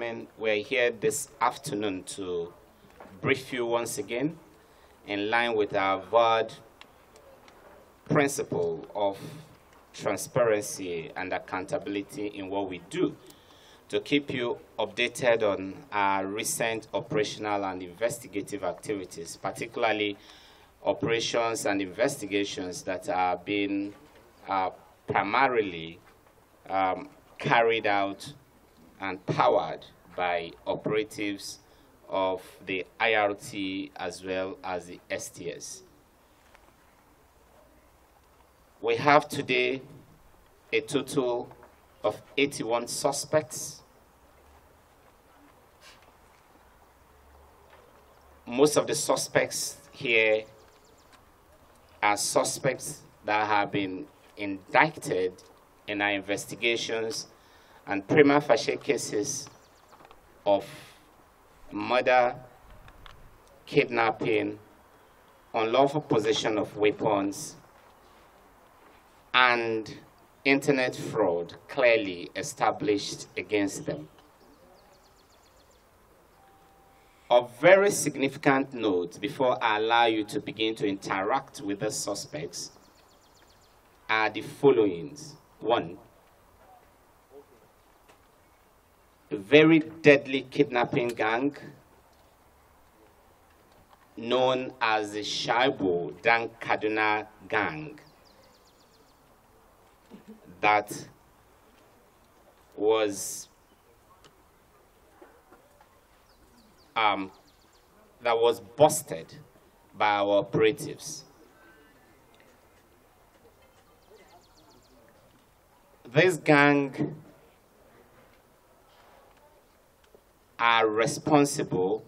We're here this afternoon to brief you once again in line with our vowed principle of transparency and accountability in what we do, to keep you updated on our recent operational and investigative activities, particularly operations and investigations that are being primarily carried out and powered by operatives of the IRT as well as the STS. We have today a total of 81 suspects. Most of the suspects here are suspects that have been indicted in our investigations and prima facie cases of murder, kidnapping, unlawful possession of weapons, and internet fraud clearly established against them. Of very significant note, before I allow you to begin to interact with the suspects, are the followings. One, a very deadly kidnapping gang known as the Shaibu Dan Kaduna gang that was busted by our operatives. This gang are responsible,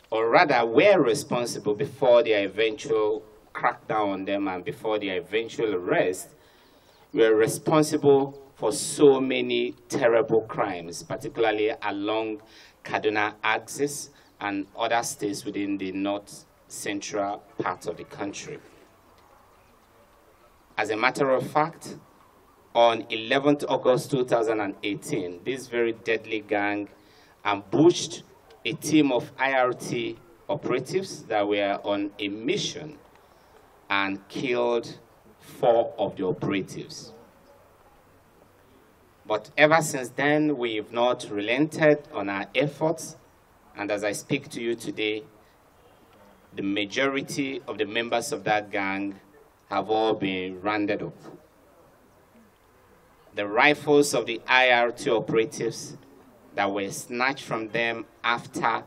or rather were responsible before their eventual crackdown on them and before their eventual arrest, were responsible for so many terrible crimes, particularly along Kaduna axis and other states within the north central part of the country. As a matter of fact, on 11th August 2018, this very deadly gang ambushed a team of IRT operatives that were on a mission and killed 4 of the operatives. But ever since then, we've not relented on our efforts, and as I speak to you today, the majority of the members of that gang have all been rounded up. The rifles of the IRT operatives that were snatched from them after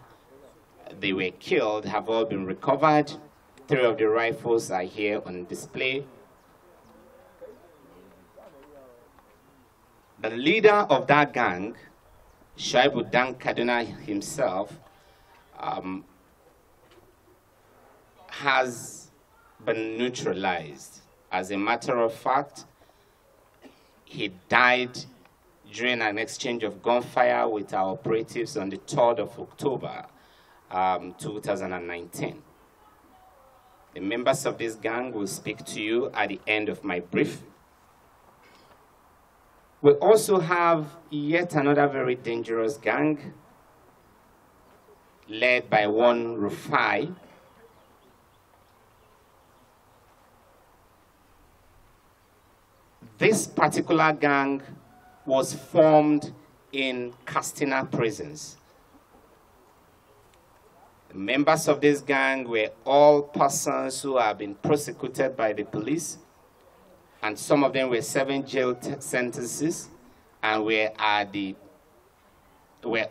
they were killed have all been recovered. 3 of the rifles are here on display. The leader of that gang, Shaibu Dan Kaduna himself, has been neutralized. As a matter of fact, he died during an exchange of gunfire with our operatives on the 3rd of October, 2019. The members of this gang will speak to you at the end of my brief. We also have yet another very dangerous gang led by one Rufai. This particular gang was formed in Castina prisons. The members of this gang were all persons who have been prosecuted by the police, and some of them were serving jail sentences and were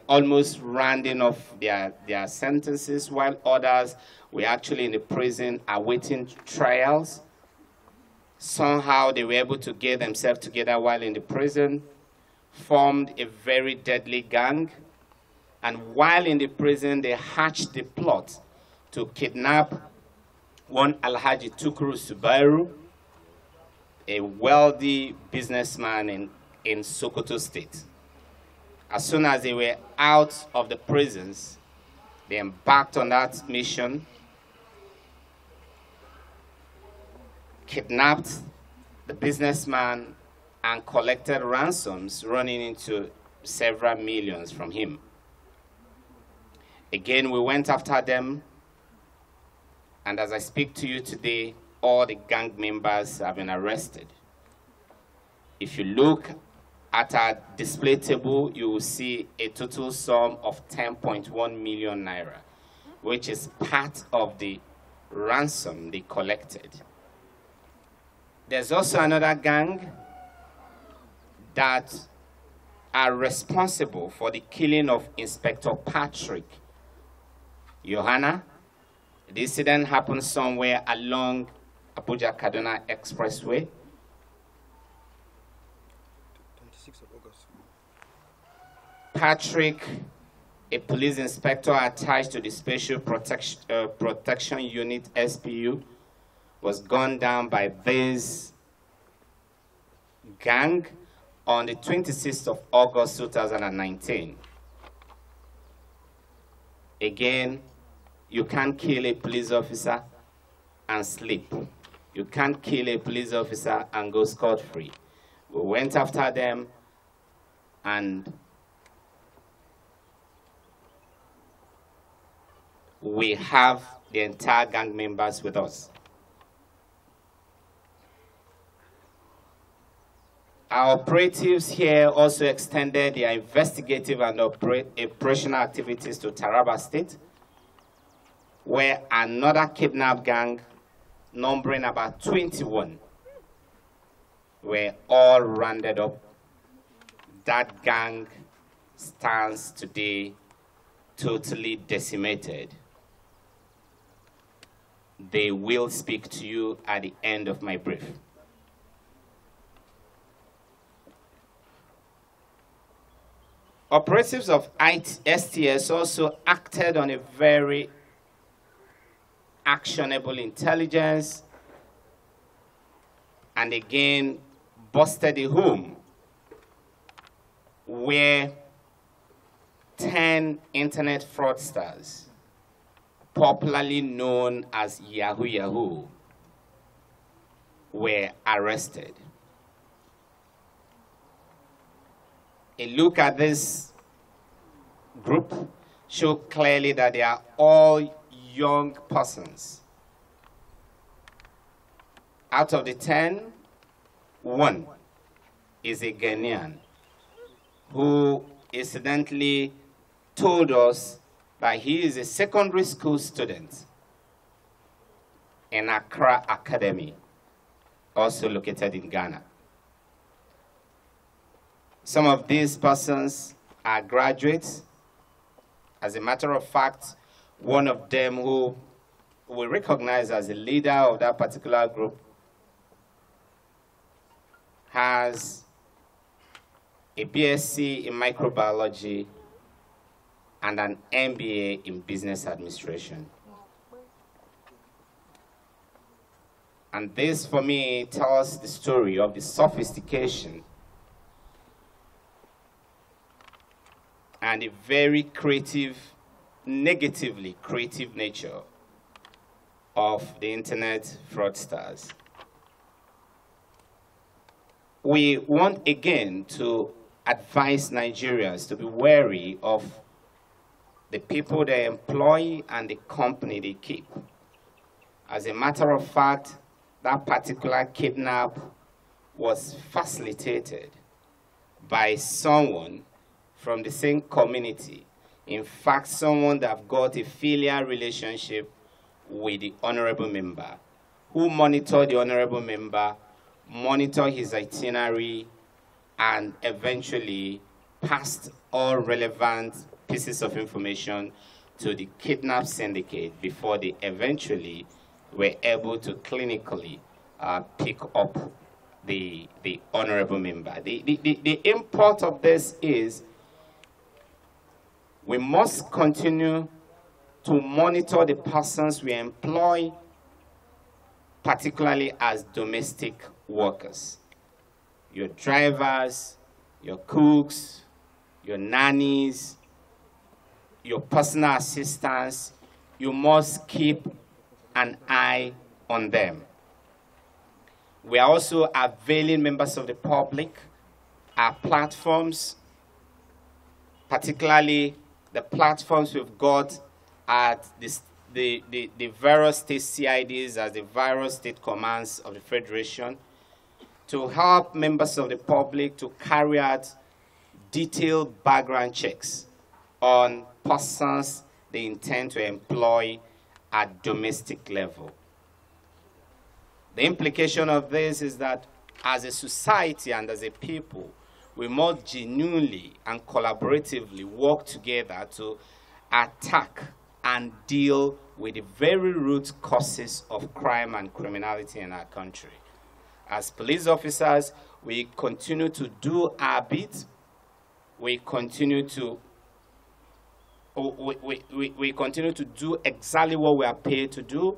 almost rounding off their sentences, while others were actually in the prison awaiting trials. Somehow they were able to get themselves together while in the prison, formed a very deadly gang, and while in the prison they hatched the plot to kidnap one Alhaji Tukuru Subairu, a wealthy businessman in Sokoto State. As soon as they were out of the prisons, they embarked on that mission, kidnapped the businessman and collected ransoms running into several millions from him. Again, we went after them, and as I speak to you today, all the gang members have been arrested. If you look at our display table, you will see a total sum of 10.1 million naira, which is part of the ransom they collected. There's also another gang that are responsible for the killing of Inspector Patrick Johanna. The incident happened somewhere along Abuja-Kaduna Expressway. 26th of August. Patrick, a police inspector attached to the Special Protection Unit, SPU, was gunned down by this gang on the 26th of August 2019. Again, you can't kill a police officer and sleep. You can't kill a police officer and go scot-free. We went after them, and we have the entire gang members with us. Our operatives here also extended their investigative and operational activities to Taraba State, where another kidnap gang numbering about 21 were all rounded up. That gang stands today totally decimated. They will speak to you at the end of my brief. Operatives of STS also acted on a very actionable intelligence and again busted a home where 10 internet fraudsters, popularly known as Yahoo Yahoo, were arrested. A look at this group shows clearly that they are all young persons. Out of the 10, one is a Ghanaian who incidentally told us that he is a secondary school student in Accra Academy, also located in Ghana. Some of these persons are graduates. As a matter of fact, one of them who we recognize as the leader of that particular group has a BSc in microbiology and an MBA in business administration. And this, for me, tells the story of the sophistication and a very creative, negatively creative nature of the internet fraudsters. We want again to advise Nigerians to be wary of the people they employ and the company they keep. As a matter of fact, that particular kidnap was facilitated by someone from the same community. In fact, someone that got a filial relationship with the honorable member, who monitored the honorable member, monitored his itinerary, and eventually passed all relevant pieces of information to the kidnap syndicate before they eventually were able to clinically pick up the honorable member. The import of this is we must continue to monitor the persons we employ, particularly as domestic workers. Your drivers, your cooks, your nannies, your personal assistants, you must keep an eye on them. We are also availing members of the public, our platforms, particularly the platforms we've got at the various state CIDs as the various state commands of the Federation, to help members of the public to carry out detailed background checks on persons they intend to employ at domestic level. The implication of this is that as a society and as a people, we must genuinely and collaboratively work together to attack and deal with the very root causes of crime and criminality in our country. As police officers, we continue to do our bit. We continue to we continue to do exactly what we are paid to do.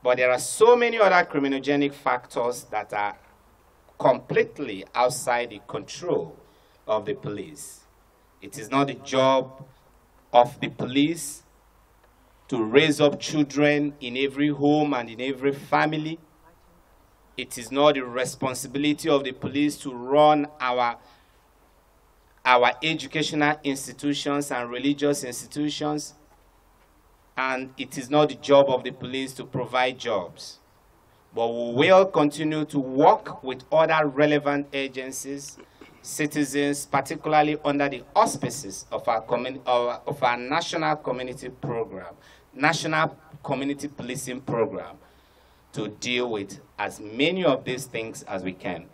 But there are so many other criminogenic factors that are completely outside the control of the police. It is not the job of the police to raise up children in every home and in every family. It is not the responsibility of the police to run our educational institutions and religious institutions. And it is not the job of the police to provide jobs. But we will continue to work with other relevant agencies, citizens, particularly under the auspices of our national community program, national community policing program, to deal with as many of these things as we can.